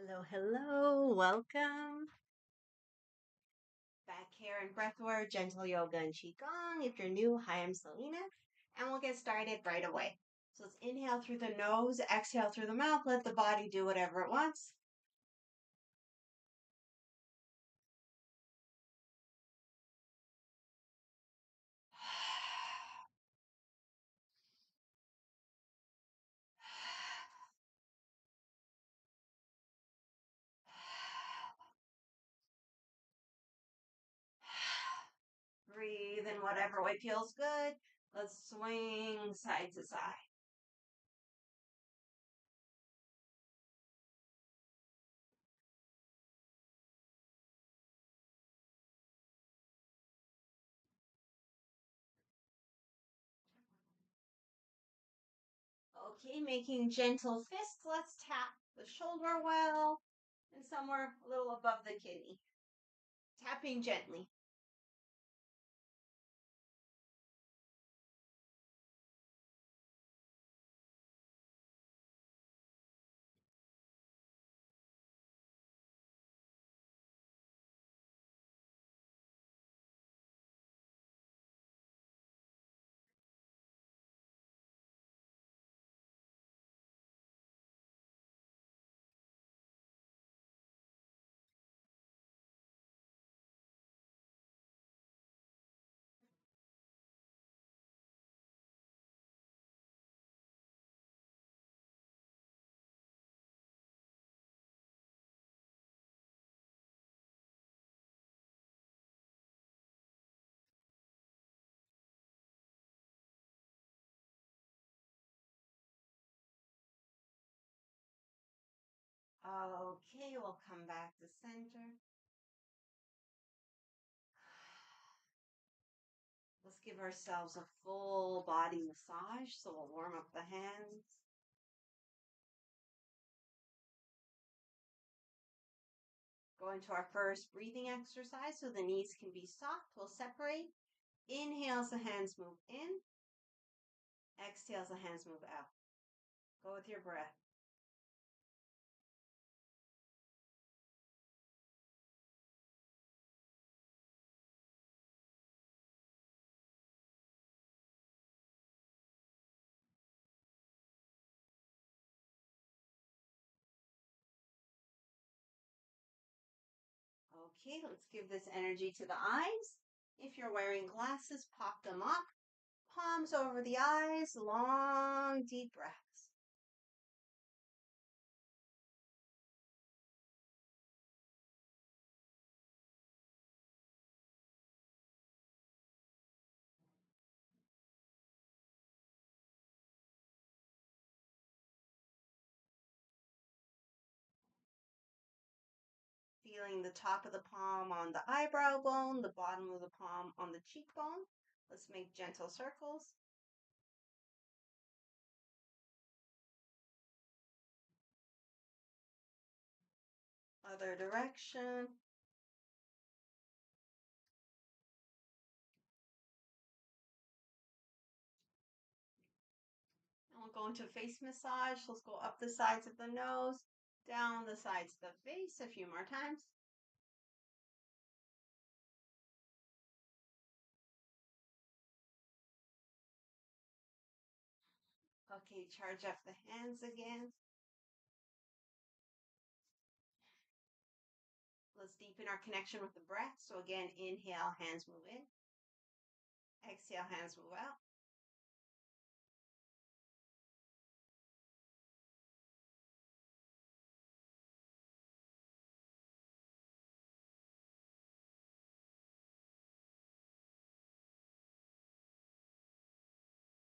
Hello, hello, welcome back here in Breathwork, Gentle Yoga and Qi Gong. If you're new, hi, I'm Celina, and we'll get started right away. So let's inhale through the nose, exhale through the mouth, let the body do whatever it wants. Breathe in whatever way feels good. Let's swing side to side. Okay, making gentle fists. Let's tap the shoulder well and somewhere a little above the kidney. Tapping gently. Okay, we'll come back to center. Let's give ourselves a full body massage. So we'll warm up the hands. Go into our first breathing exercise so the knees can be soft. We'll separate. Inhales, the hands move in. Exhales, the hands move out. Go with your breath. Okay, let's give this energy to the eyes. If you're wearing glasses, pop them up. Palms over the eyes, long, deep breaths. Feeling the top of the palm on the eyebrow bone, the bottom of the palm on the cheekbone. Let's make gentle circles. Other direction. And we'll go into face massage. Let's go up the sides of the nose, down the sides of the face a few more times. Okay, charge up the hands again. Let's deepen our connection with the breath. So again, inhale, hands move in. Exhale, hands move out.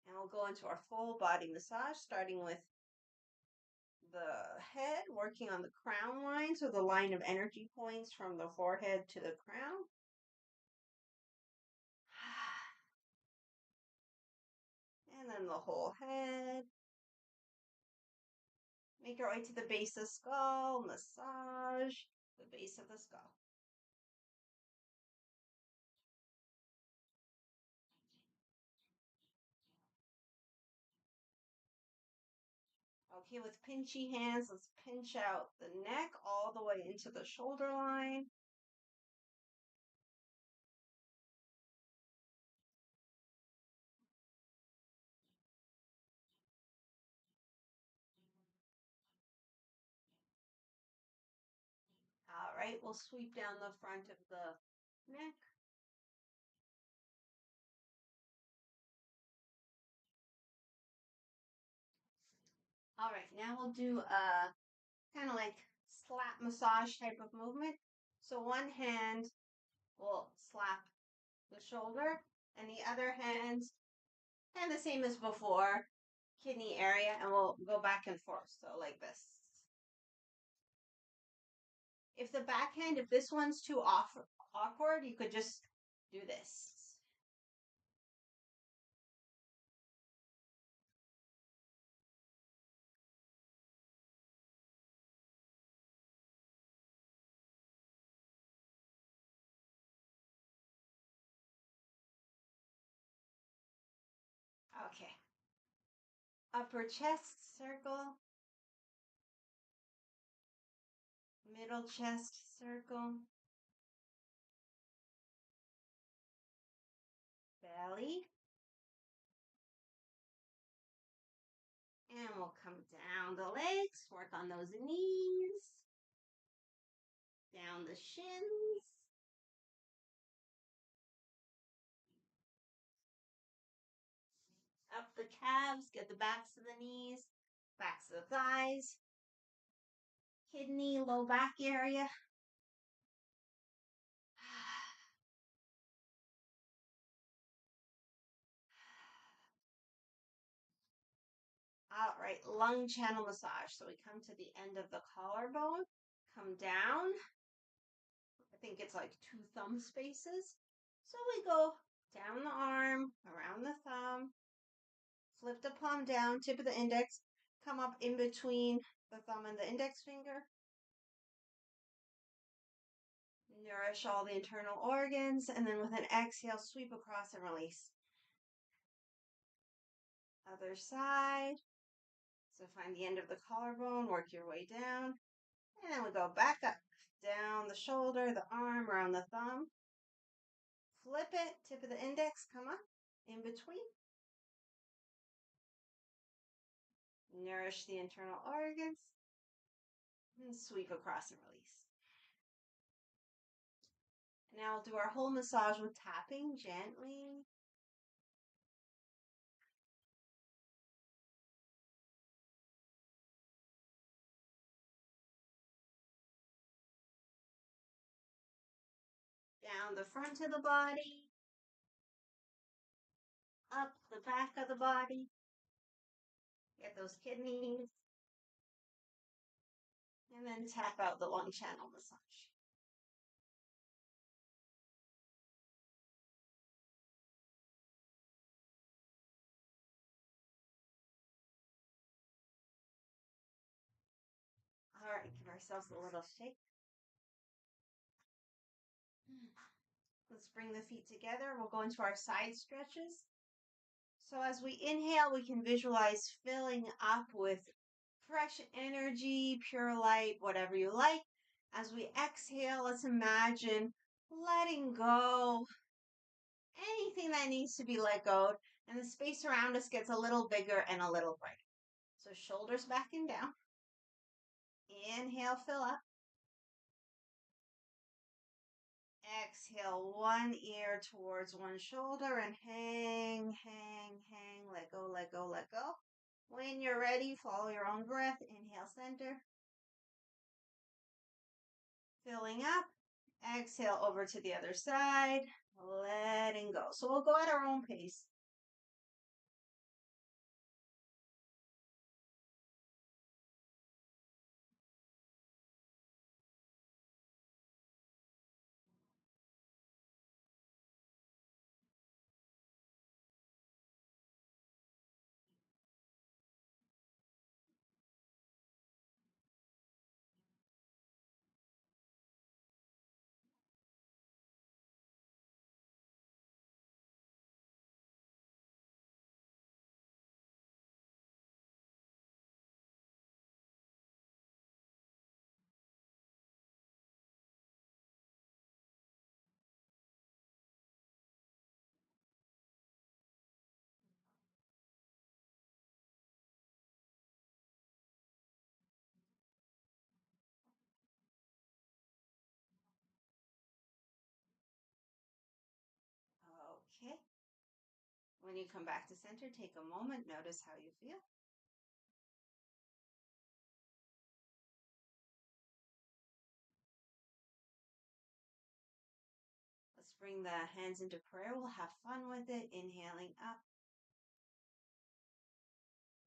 And we'll go into our full body massage, starting with the head, working on the crown line, so the line of energy points from the forehead to the crown. And then the whole head. Make our way to the base of the skull, massage the base of the skull. Okay, with pinchy hands, let's pinch out the neck all the way into the shoulder line. All right, we'll sweep down the front of the neck. All right, now we'll do a kind of like slap massage type of movement. So one hand will slap the shoulder, and the other hand, and the same as before, kidney area, and we'll go back and forth. So like this. If the backhand, if this one's too awkward, you could just do this. Okay. Upper chest circle. Middle chest circle. Belly. And we'll come down the legs, work on those knees, down the shins. Up the calves, get the backs of the knees, backs of the thighs, kidney, low back area. All right, lung channel massage. So we come to the end of the collarbone, come down. I think it's like 2 thumb spaces. So we go down the arm, around the thumb, flip the palm down, tip of the index, come up in between the thumb and the index finger. Nourish all the internal organs, and then with an exhale, sweep across and release. Other side. So find the end of the collarbone, work your way down, and then we go back up, down the shoulder, the arm, around the thumb. Flip it, tip of the index, come up, in between. Nourish the internal organs, and sweep across and release. Now we'll do our whole massage with tapping gently. Down the front of the body, up the back of the body. Get those kidneys. And then tap out the lung channel massage. All right, give ourselves a little shake. Let's bring the feet together. We'll go into our side stretches. So as we inhale, we can visualize filling up with fresh energy, pure light, whatever you like. As we exhale, let's imagine letting go anything that needs to be let go, and the space around us gets a little bigger and a little brighter. So shoulders back and down. Inhale, fill up. Exhale, one ear towards one shoulder and hang, hang, hang. Let go, let go, let go. When you're ready, follow your own breath. Inhale, center. Filling up. Exhale over to the other side. Letting go. So we'll go at our own pace. When you come back to center, take a moment, notice how you feel. Let's bring the hands into prayer. We'll have fun with it. Inhaling up.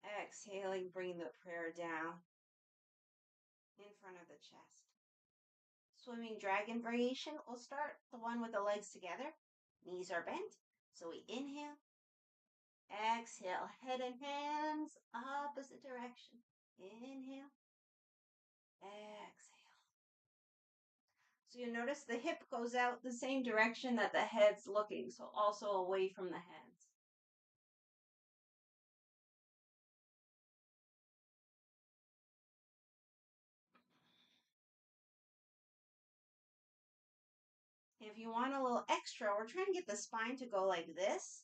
Exhaling, bring the prayer down in front of the chest. Swimming dragon variation. We'll start the one with the legs together. Knees are bent. So we inhale. Exhale, head and hands, opposite direction. Inhale. Exhale. So you notice the hip goes out the same direction that the head's looking, so also away from the hands. If you want a little extra, we're trying to get the spine to go like this.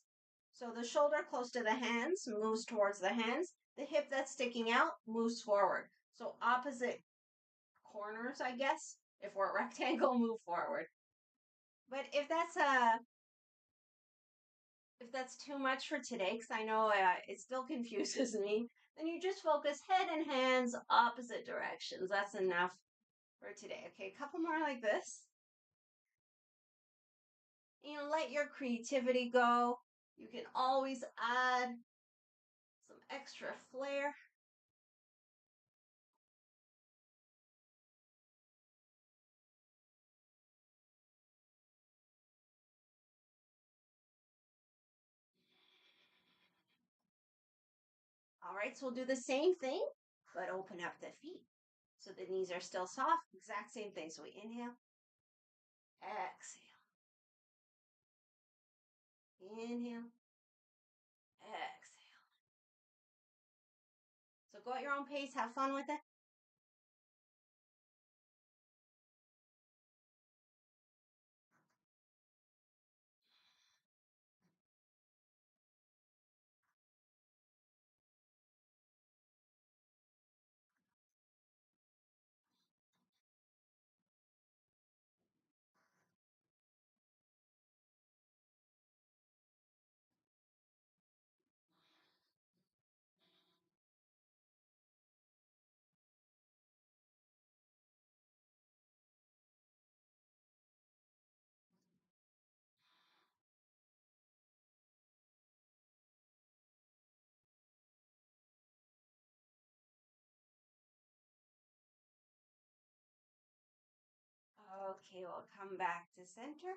So the shoulder close to the hands moves towards the hands. The hip that's sticking out moves forward. So opposite corners, I guess. If we're a rectangle, move forward. But if that's too much for today, because I know it still confuses me, then you just focus head and hands opposite directions. That's enough for today. Okay, a couple more like this. Let your creativity go. You can always add some extra flair. All right, so we'll do the same thing, but open up the feet. So the knees are still soft, exact same thing. So we inhale, exhale, inhale, exhale. So go at your own pace, have fun with it. Okay, we'll come back to center.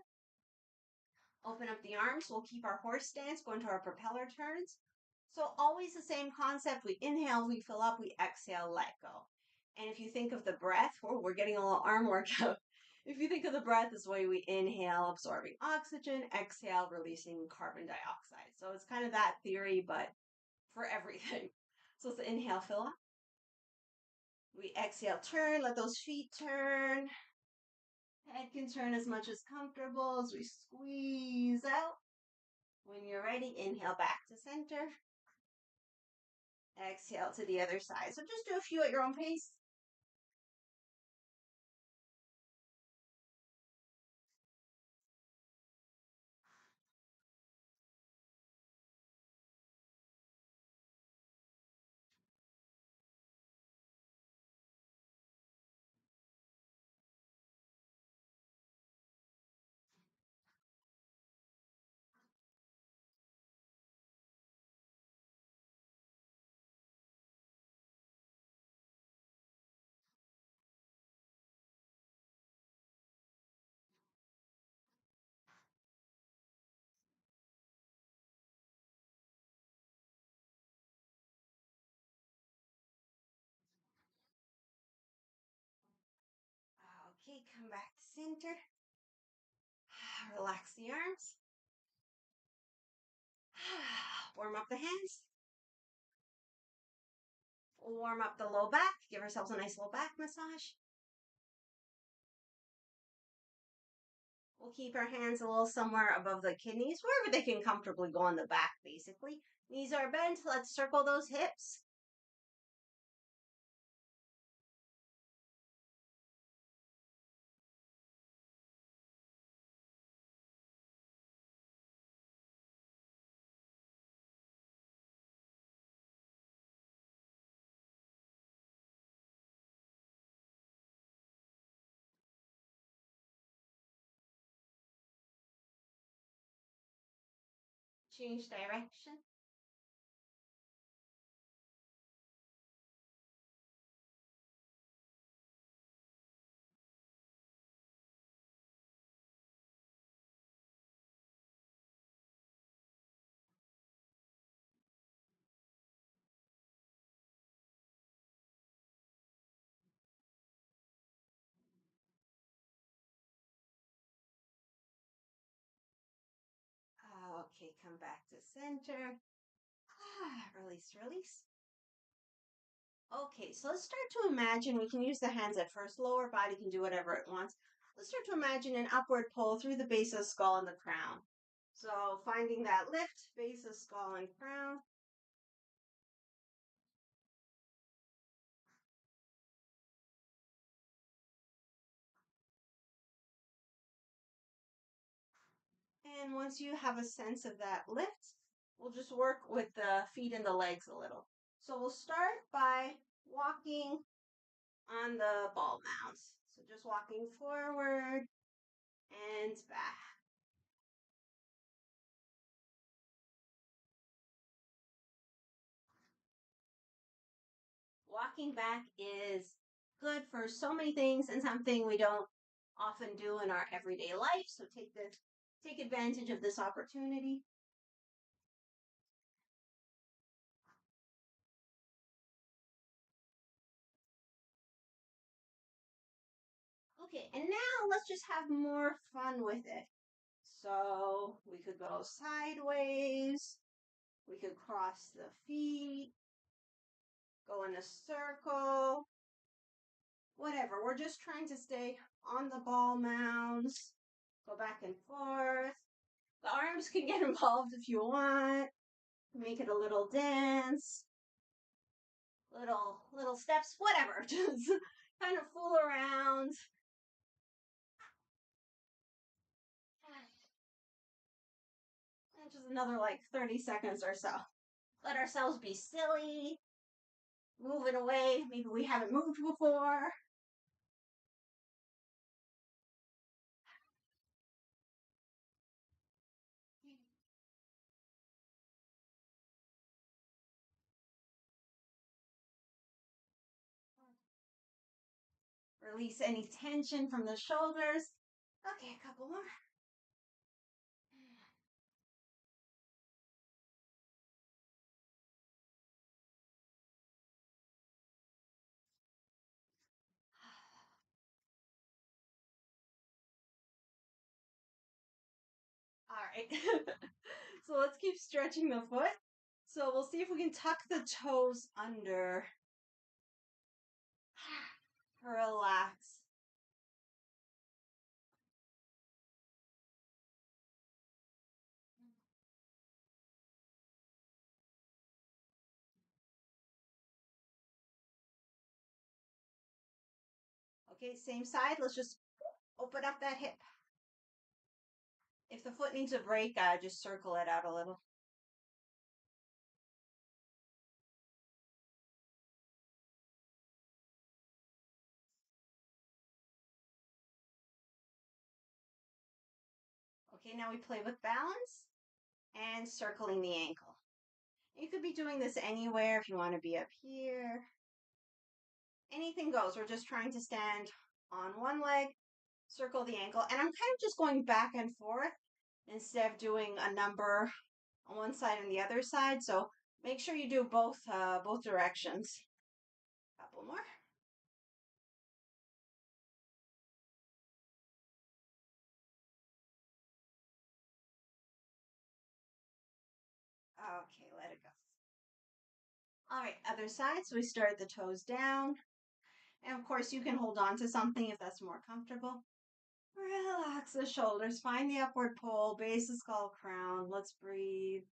Open up the arms. We'll keep our horse stance, go into our propeller turns. So always the same concept. We inhale, we fill up, we exhale, let go. And if you think of the breath, we're getting a little arm workout. If you think of the breath as the way we inhale, absorbing oxygen, exhale, releasing carbon dioxide. So it's kind of that theory, but for everything. So it's the inhale, fill up. We exhale, turn, let those feet turn. Head can turn as much as comfortable as we squeeze out. When you're ready, inhale back to center. Exhale to the other side. So just do a few at your own pace. Okay, come back to center. Relax the arms. Warm up the hands. Warm up the low back. Give ourselves a nice low back massage. We'll keep our hands a little somewhere above the kidneys, wherever they can comfortably go on the back, basically. Knees are bent. Let's circle those hips. Change direction. Okay, come back to center. Release, release. Okay, so let's start to imagine. We can use the hands at first. Lower body can do whatever it wants. Let's start to imagine an upward pull through the base of the skull and the crown. So finding that lift, base of skull and crown. And once you have a sense of that lift, we'll just work with the feet and the legs a little. So we'll start by walking on the ball mounds. So just walking forward and back. Walking back is good for so many things and something we don't often do in our everyday life. So take advantage of this opportunity. Okay, and now let's just have more fun with it. So we could go sideways, we could cross the feet, go in a circle, whatever. We're just trying to stay on the ball mounds, go back and forth. The arms can get involved if you want. Make it a little dance, little steps, whatever. Just kind of fool around. And just another like 30 seconds or so. Let ourselves be silly, move it away. Maybe we haven't moved before. Release any tension from the shoulders. Okay, a couple more. All right. So let's keep stretching the foot. So we'll see if we can tuck the toes under. Relax. Okay, same side. Let's just open up that hip. If the foot needs a break, just circle it out a little. Okay, now we play with balance and circling the ankle. You could be doing this anywhere if you want to be up here. Anything goes. We're just trying to stand on one leg, circle the ankle, and I'm kind of just going back and forth instead of doing a number on one side and the other side. So make sure you do both directions. Couple more. Okay, let it go. All right, other side. So we start the toes down. And of course, you can hold on to something if that's more comfortable. Relax the shoulders. Find the upward pull. Base the skull, crown. Let's breathe.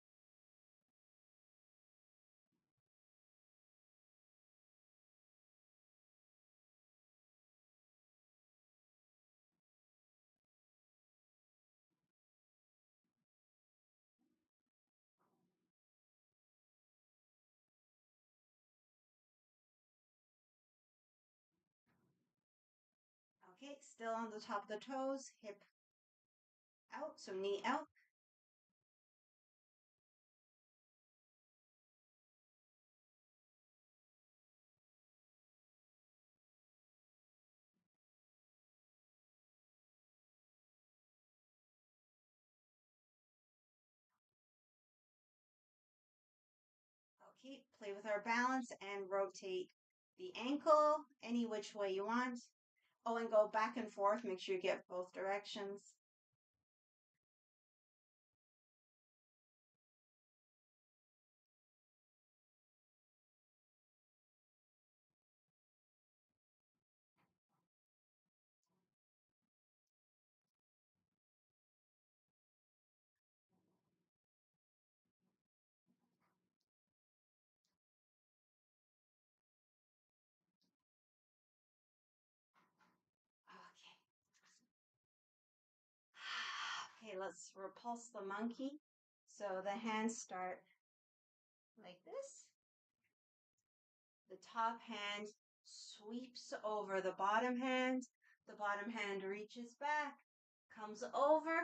Okay, still on the top of the toes. Hip out, so knee out. Okay, play with our balance and rotate the ankle any which way you want. Oh, and go back and forth. Make sure you get both directions. Okay. Okay, let's repulse the monkey. So the hands start like this. The top hand sweeps over the bottom hand. The bottom hand reaches back, comes over.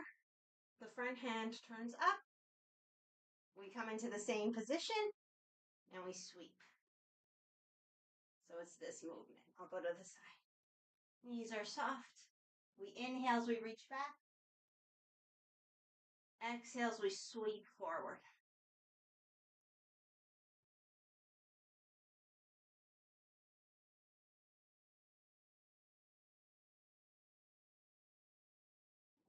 The front hand turns up. We come into the same position and we sweep. So it's this movement. I'll go to the side. Knees are soft. We inhale as we reach back. Exhale as we sweep forward.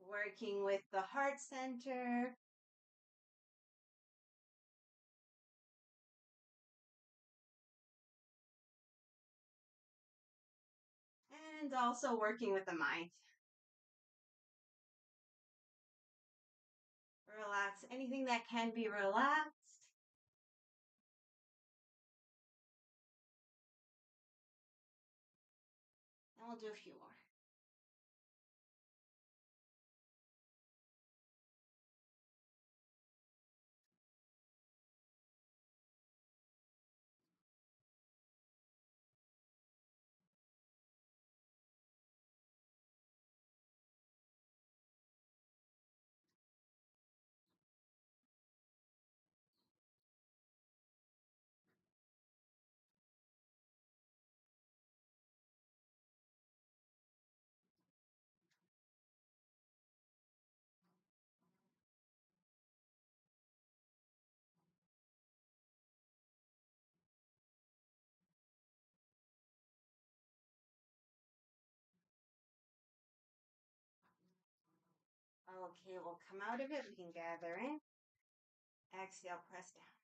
Working with the heart center. And also working with the mind. Relax anything that can be relaxed. And we'll do a few more. Okay, we'll come out of it. We can gather in. Exhale, press down.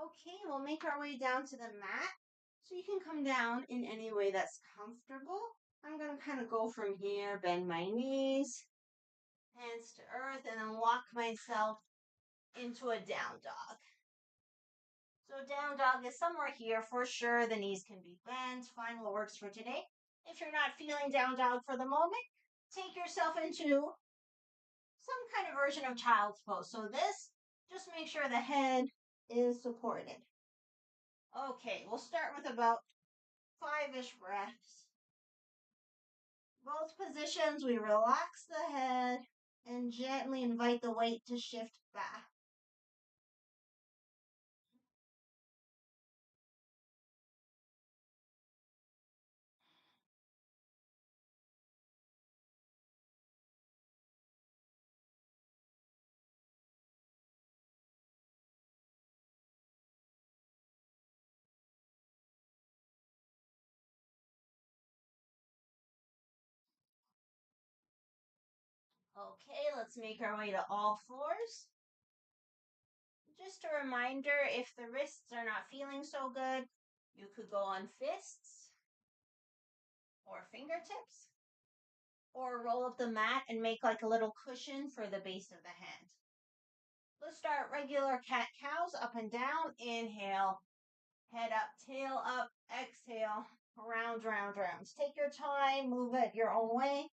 Okay, we'll make our way down to the mat. So you can come down in any way that's comfortable. I'm going to kind of go from here, bend my knees, hands to earth, and then walk myself into a down dog. So down dog is somewhere here for sure. The knees can be bent. Find what works for today. If you're not feeling down dog for the moment, take yourself into some kind of version of child's pose. So this, just make sure the head is supported. Okay, we'll start with about 5-ish breaths. Both positions, we relax the head and gently invite the weight to shift back. Okay, let's make our way to all fours. Just a reminder, if the wrists are not feeling so good, you could go on fists or fingertips, or roll up the mat and make like a little cushion for the base of the hand. Let's start regular cat-cows, up and down. Inhale, head up, tail up, exhale, round, round, rounds. Take your time, move it your own way.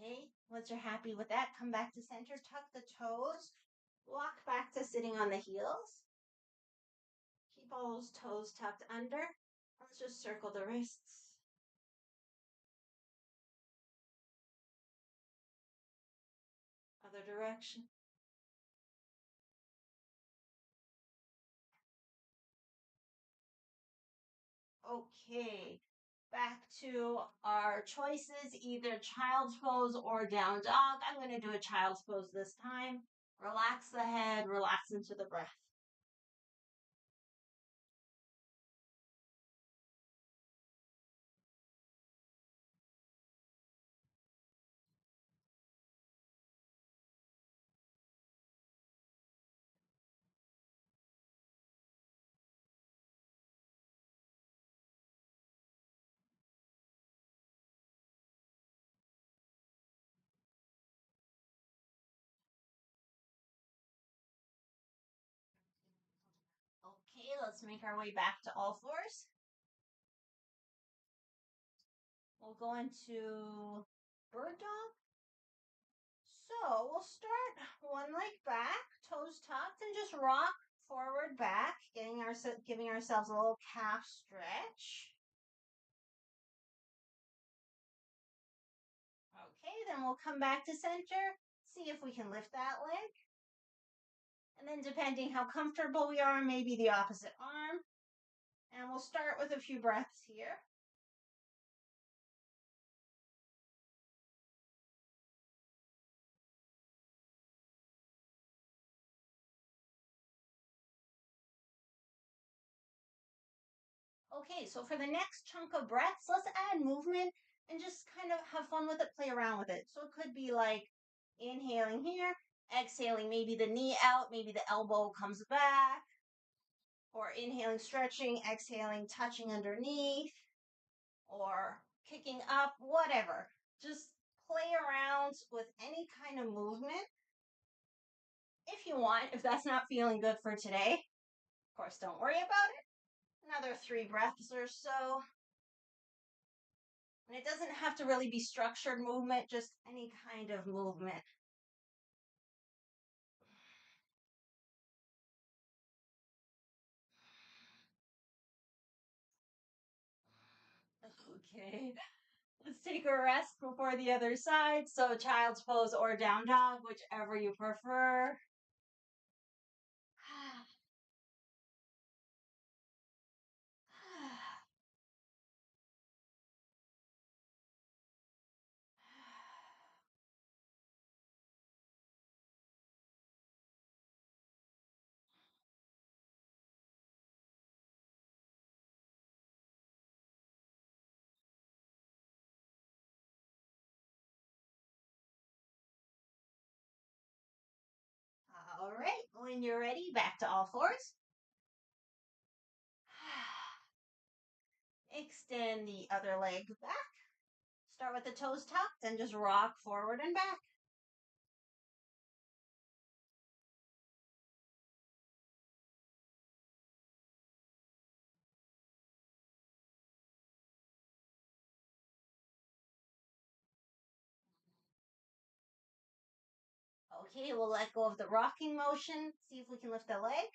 Okay, once you're happy with that, come back to center, tuck the toes, walk back to sitting on the heels. Keep all those toes tucked under. Let's just circle the wrists. Other direction. Okay, back to our choices, either child's pose or down dog. I'm going to do a child's pose this time. Relax the head, relax into the breath. Okay, let's make our way back to all fours. We'll go into bird dog. So we'll start one leg back, toes tucked, and just rock forward back, giving ourselves a little calf stretch. Okay, then we'll come back to center, see if we can lift that leg. And then depending how comfortable we are, maybe the opposite arm. And we'll start with a few breaths here. Okay, so for the next chunk of breaths, let's add movement and just kind of have fun with it, play around with it. So it could be like inhaling here, exhaling, maybe the knee out, maybe the elbow comes back, or inhaling, stretching, exhaling, touching underneath, or kicking up, whatever. Just play around with any kind of movement if you want. If that's not feeling good for today, of course, don't worry about it. Another 3 breaths or so. And it doesn't have to really be structured movement, just any kind of movement. Okay, let's take a rest before the other side. So child's pose or down dog, whichever you prefer. All right, when you're ready, back to all fours. Extend the other leg back. Start with the toes tucked and just rock forward and back. Okay, we'll let go of the rocking motion. See if we can lift the leg.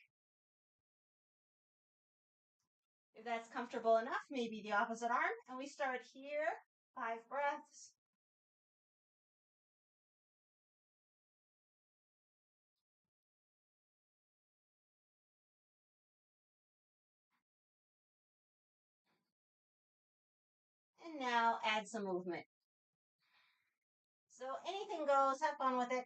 If that's comfortable enough, maybe the opposite arm. And we start here, 5 breaths. And now add some movement. So anything goes, have fun with it.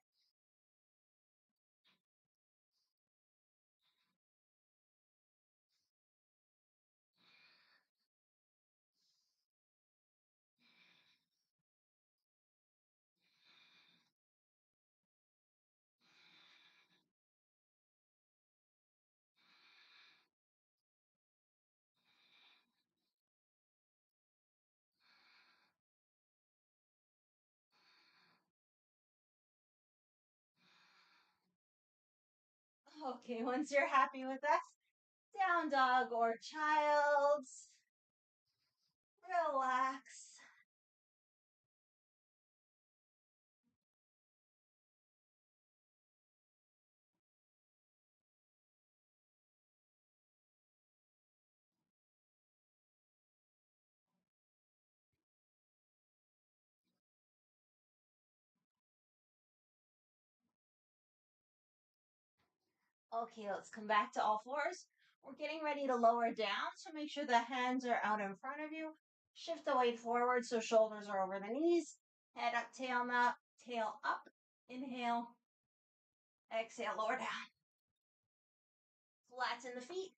Okay, once you're happy with that, down dog or child's. Relax. Okay, let's come back to all fours. We're getting ready to lower down, so make sure the hands are out in front of you. Shift the weight forward so shoulders are over the knees. Head up, tail up. Inhale. Exhale, lower down. Flatten the feet.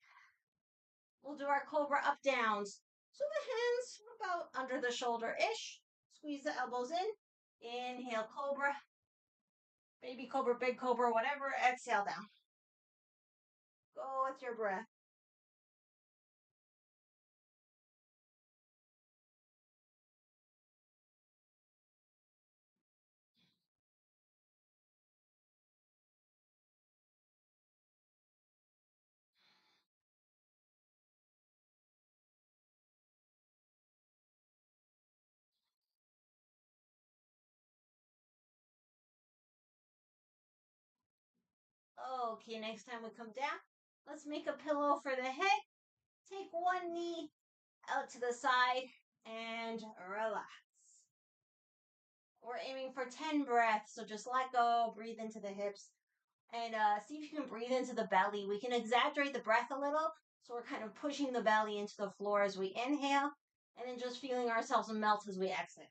We'll do our cobra up downs. So the hands about under the shoulder-ish. Squeeze the elbows in. Inhale, cobra. Baby cobra, big cobra, whatever. Exhale down. Go with your breath. Okay, next time we come down, let's make a pillow for the head. Take one knee out to the side and relax. We're aiming for 10 breaths, so just let go, breathe into the hips, and see if you can breathe into the belly. We can exaggerate the breath a little, so we're kind of pushing the belly into the floor as we inhale, and then just feeling ourselves melt as we exit.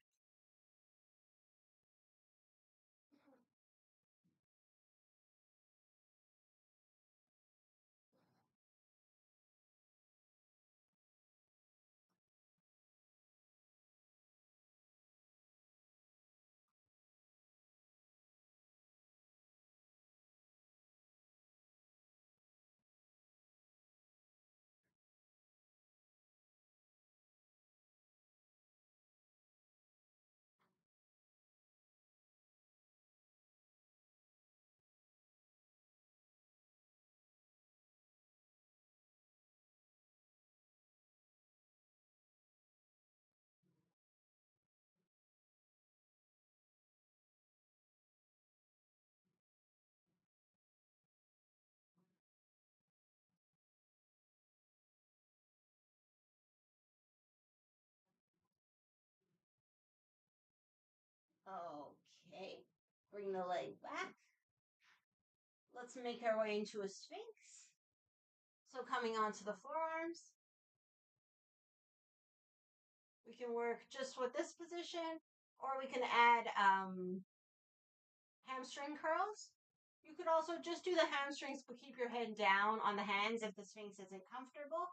Okay, bring the leg back. Let's make our way into a sphinx. So coming onto the forearms, we can work just with this position, or we can add hamstring curls. You could also just do the hamstrings, but keep your head down on the hands if the sphinx isn't comfortable.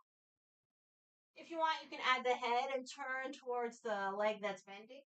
If you want, you can add the head and turn towards the leg that's bending.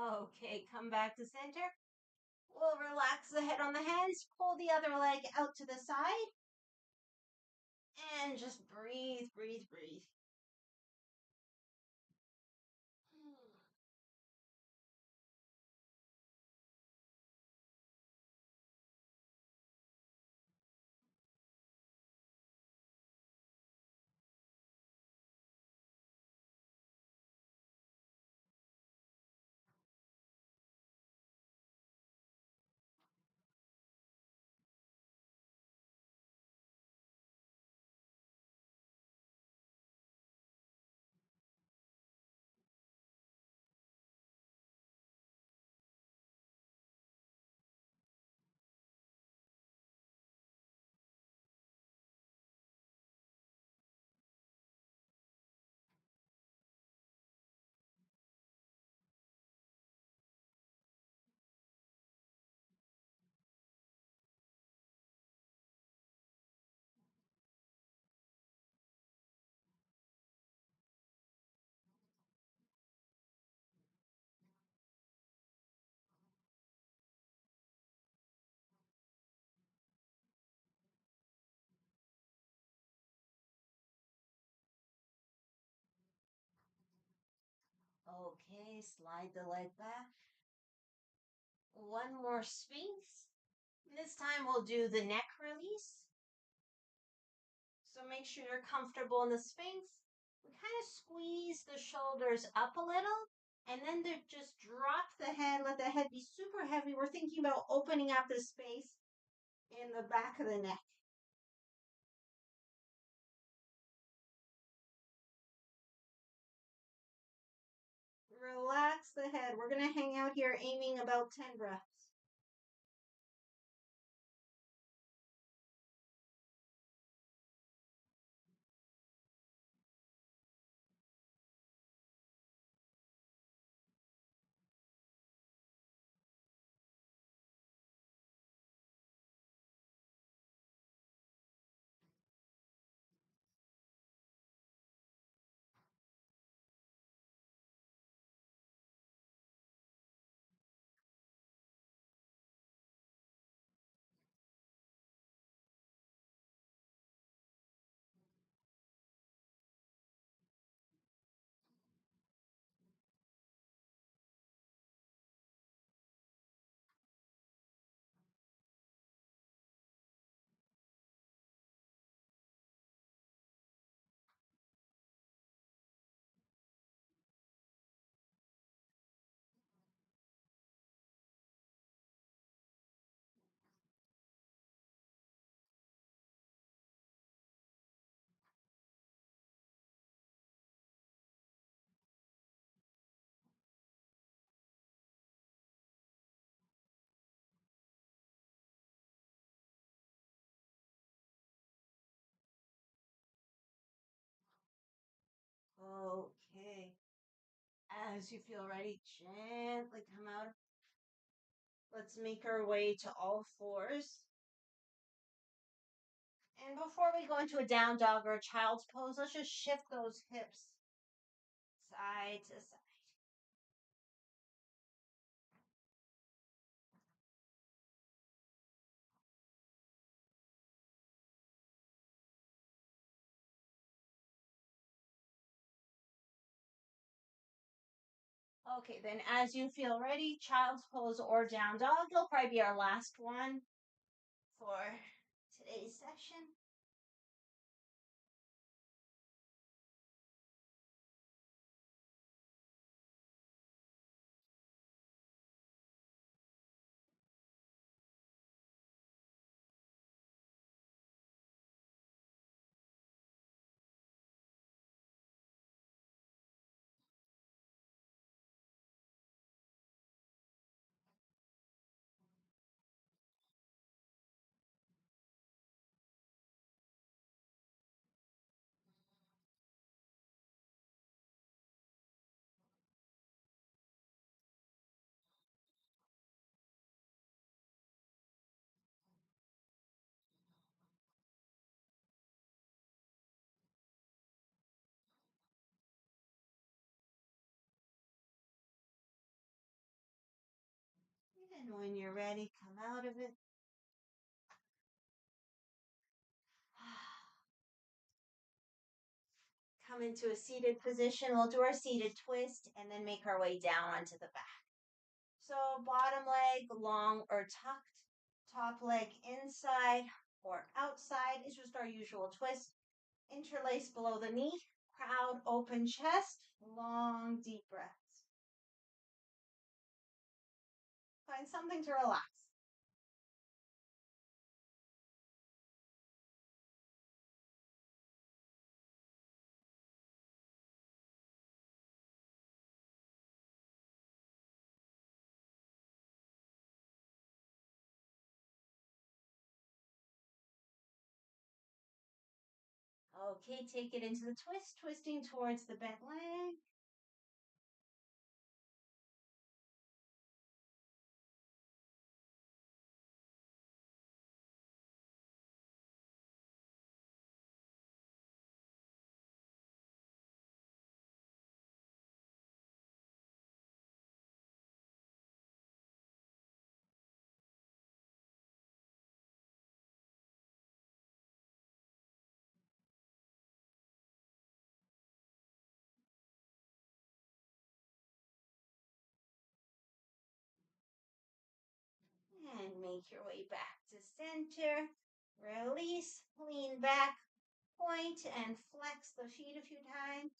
Okay, come back to center. We'll relax the head on the hands, pull the other leg out to the side, and just breathe, breathe, breathe. Okay, slide the leg back. One more Sphinx. This time we'll do the neck release. So make sure you're comfortable in the Sphinx. We kind of squeeze the shoulders up a little, and then just drop the head, let the head be super heavy. We're thinking about opening up the space in the back of the neck. Relax the head. We're going to hang out here aiming about 10 breaths. Okay. As you feel ready, gently come out. Let's make our way to all fours. And before we go into a down dog or a child's pose, let's just shift those hips side to side. Okay, then as you feel ready, child's pose or down dog. It'll probably be our last one for today's session. And when you're ready, come out of it. Come into a seated position. We'll do our seated twist and then make our way down onto the back. So bottom leg long or tucked, top leg inside or outside is just our usual twist. Interlace below the knee, proud open chest, long deep breaths. Find something to relax. Okay, take it into the twist, twisting towards the bent leg. And make your way back to center. Release, lean back, point, and flex the feet a few times.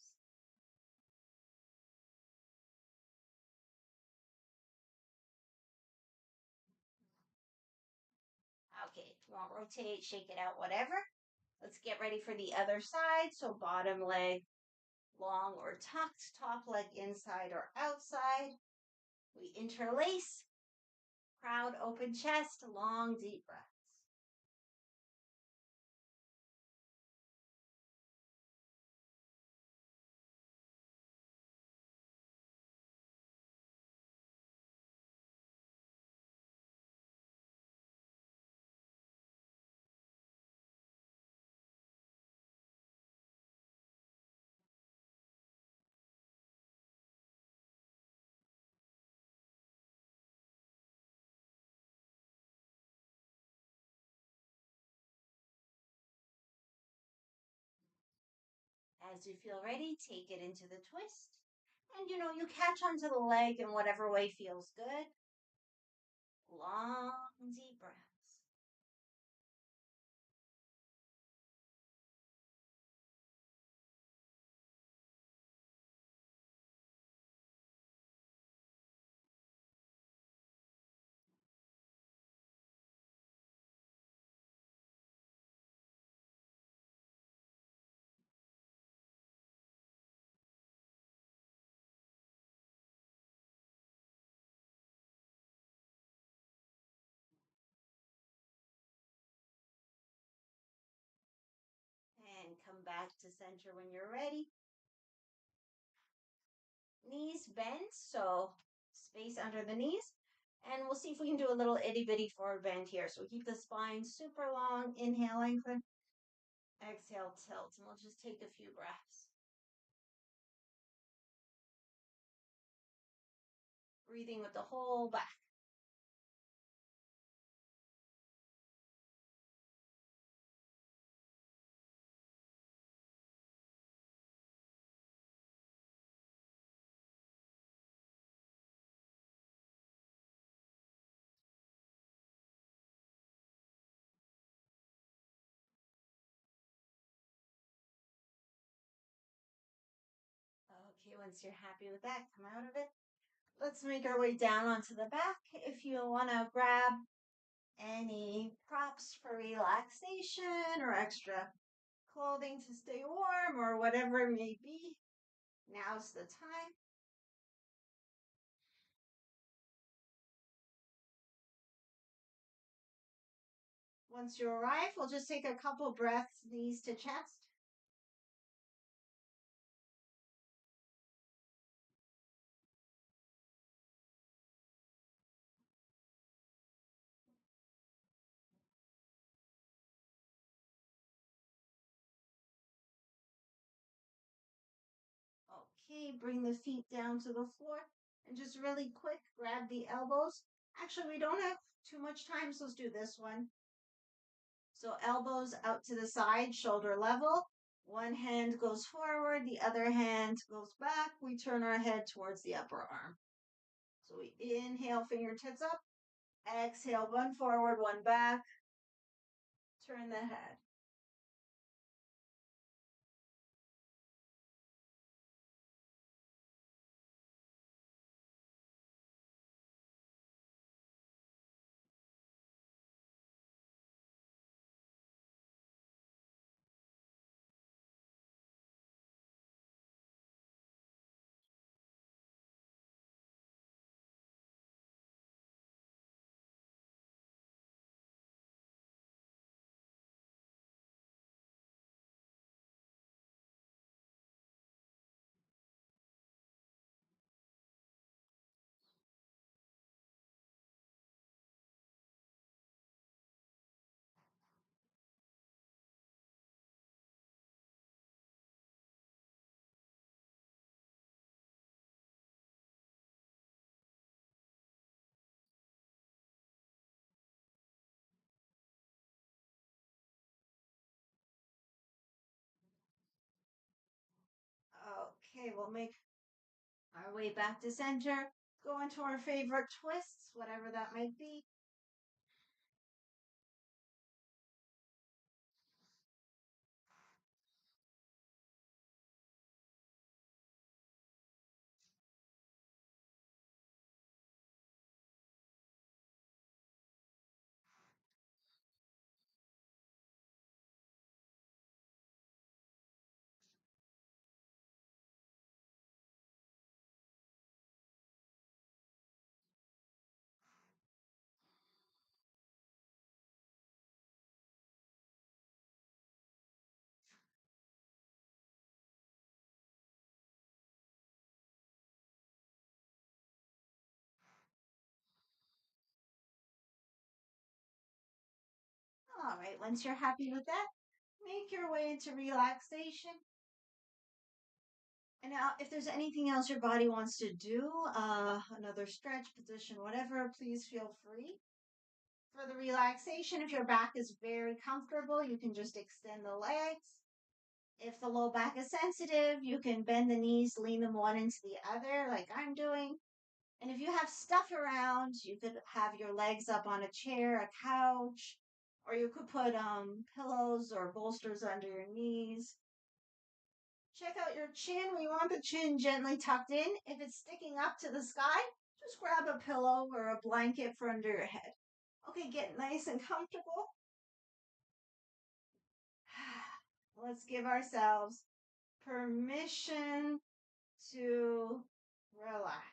Okay, won't rotate, shake it out, whatever. Let's get ready for the other side. So bottom leg long or tucked, top leg inside or outside. We interlace, proud open chest, long deep breaths. As you feel ready, take it into the twist. And you catch onto the leg in whatever way feels good. Long, deep breaths. And come back to center when you're ready. Knees bent, so space under the knees. And we'll see if we can do a little itty bitty forward bend here. So we keep the spine super long. Inhale, lengthen. Exhale, tilt. And we'll just take a few breaths. Breathing with the whole back. Okay, once you're happy with that, come out of it. Let's make our way down onto the back. If you want to grab any props for relaxation or extra clothing to stay warm or whatever it may be, now's the time. Once you arrive, we'll just take a couple breaths, knees to chest. Okay, bring the feet down to the floor and just really quick grab the elbows. Actually, we don't have too much time, so let's do this one. So elbows out to the side, shoulder level. One hand goes forward, the other hand goes back. We turn our head towards the upper arm. So we inhale, fingertips up. Exhale, one forward, one back. Turn the head. Okay, we'll make our way back to center. Go into our favorite twists, whatever that might be. All right, once you're happy with that, make your way into relaxation. And now, if there's anything else your body wants to do, another stretch position, whatever, please feel free. For the relaxation, if your back is very comfortable, you can just extend the legs. If the low back is sensitive, you can bend the knees, lean them one into the other, like I'm doing. And if you have stuff around, you could have your legs up on a chair, a couch, or you could put pillows or bolsters under your knees. Check out your chin. We want the chin gently tucked in. If it's sticking up to the sky, just grab a pillow or a blanket for under your head. Okay, get nice and comfortable. Let's give ourselves permission to relax.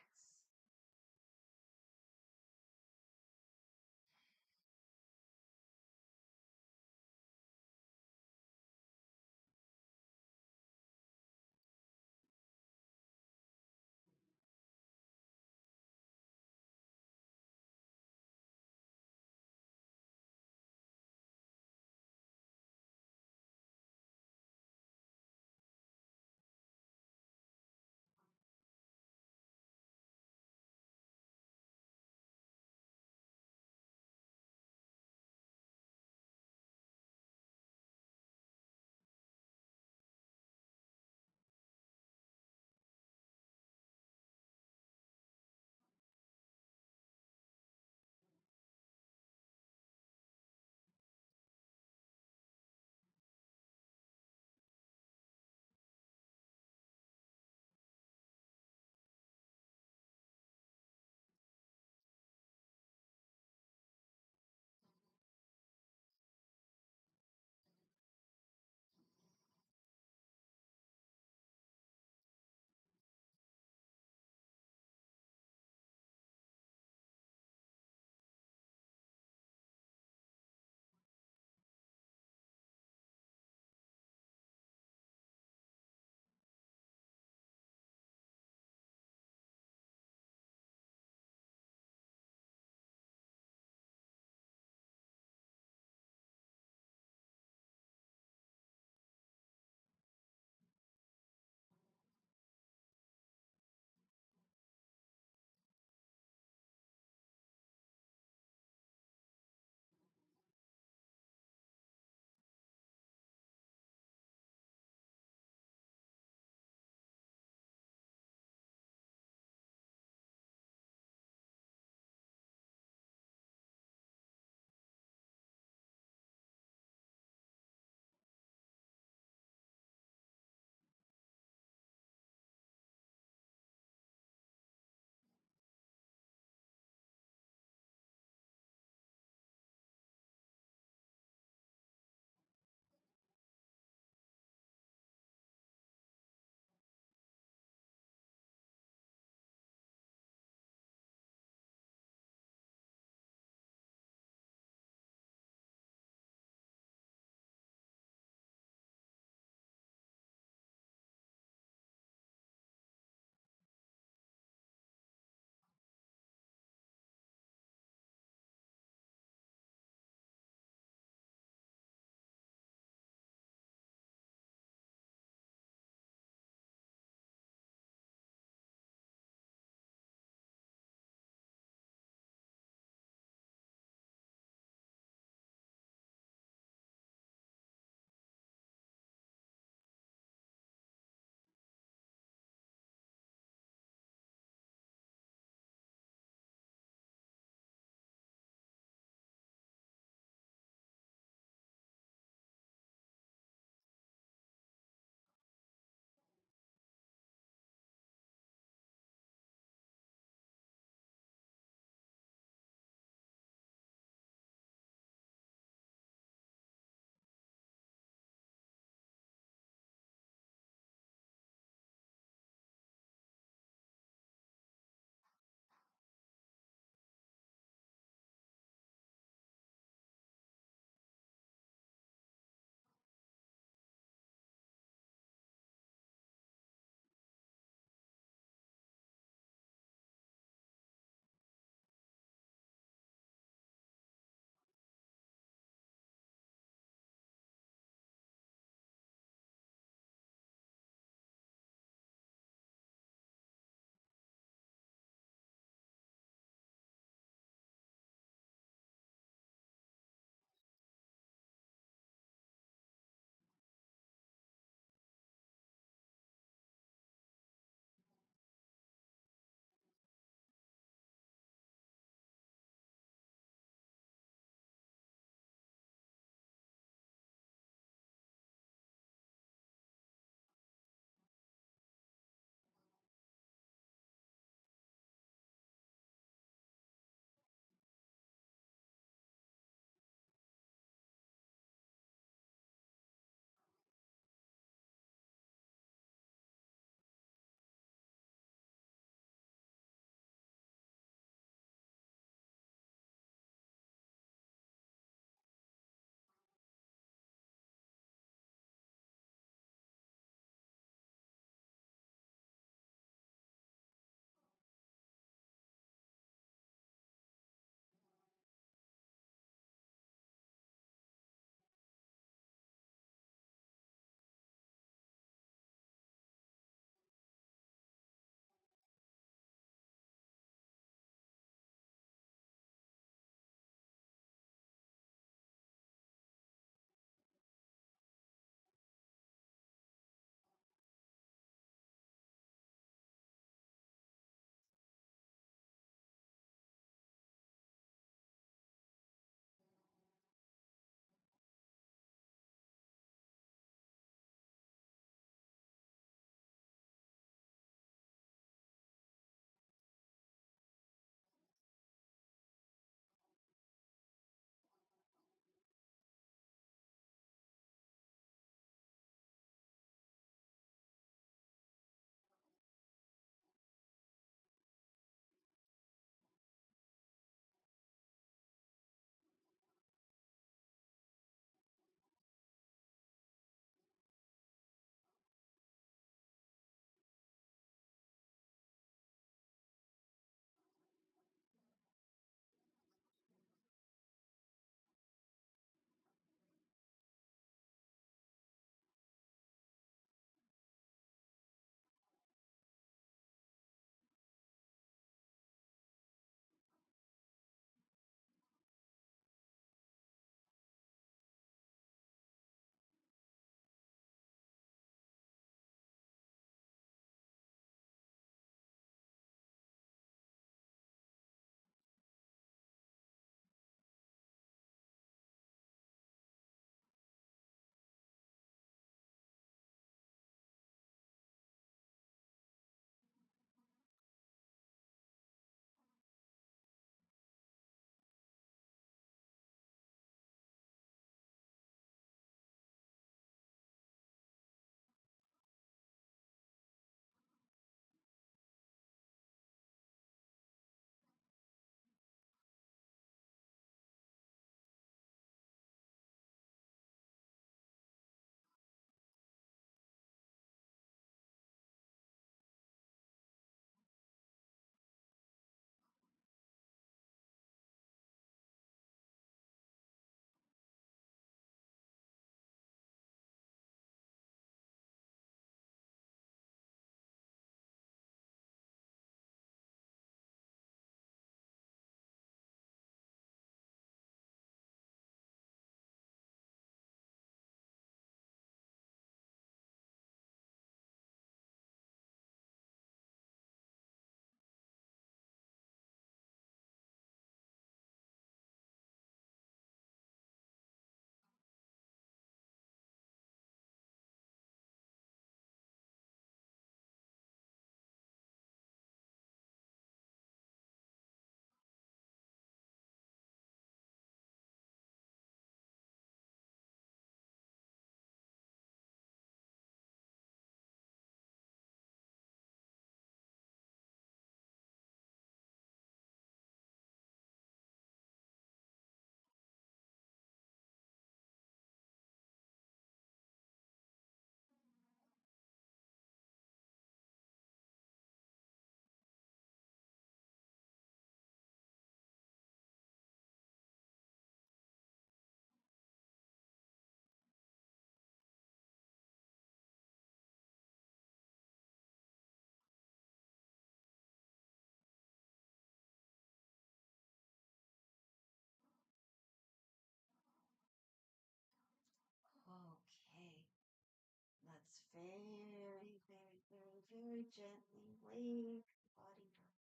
Very, very, very, very gently wave the body down.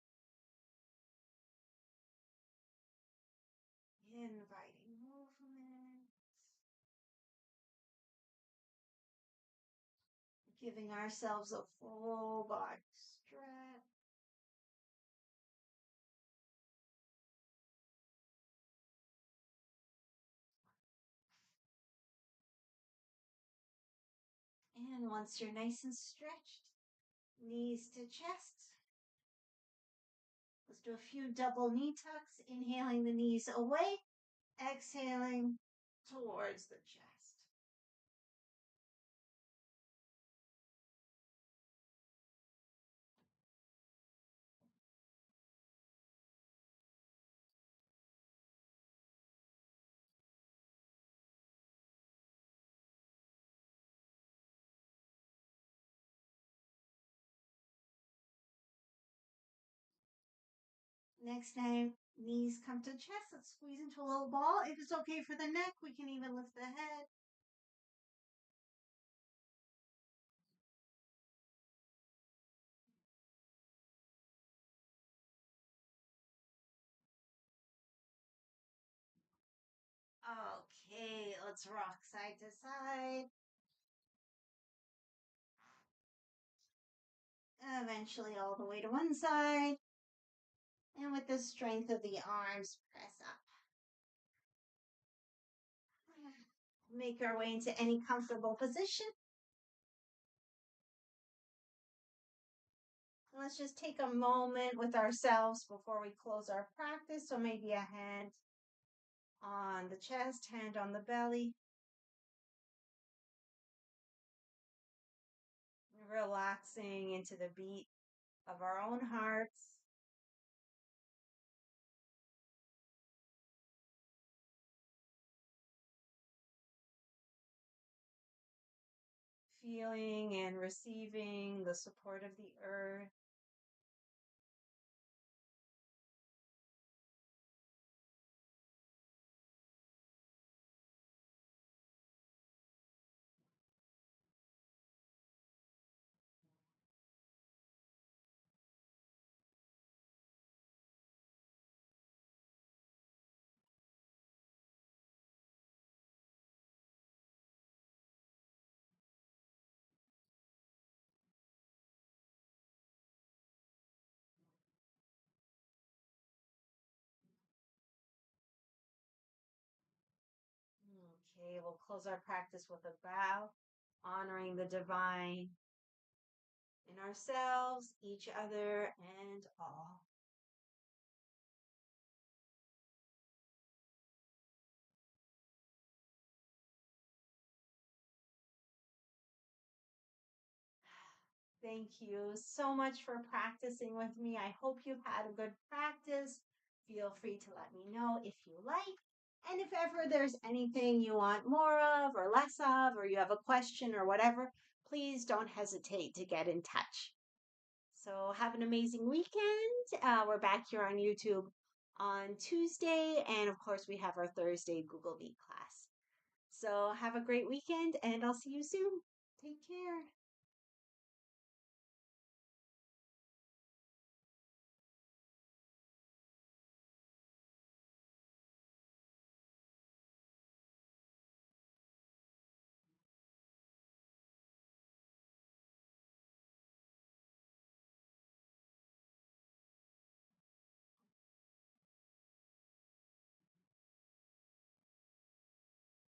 Inviting movement. Giving ourselves a full body stretch. And once you're nice and stretched, knees to chest. Let's do a few double knee tucks, inhaling the knees away, exhaling towards the chest. Next time, knees come to chest. Let's squeeze into a little ball. If it's okay for the neck, we can even lift the head. Okay, let's rock side to side. Eventually all the way to one side. And with the strength of the arms, press up. Make our way into any comfortable position. Let's just take a moment with ourselves before we close our practice. So maybe a hand on the chest, hand on the belly. Relaxing into the beat of our own hearts. Feeling and receiving the support of the earth. Okay, we'll close our practice with a bow, honoring the divine in ourselves, each other, and all. Thank you so much for practicing with me. I hope you've had a good practice. Feel free to let me know if you like. And if ever there's anything you want more of or less of, or you have a question or whatever, please don't hesitate to get in touch. So have an amazing weekend. We're back here on YouTube on Tuesday. And of course, we have our Thursday Google Meet class. So have a great weekend and I'll see you soon. Take care.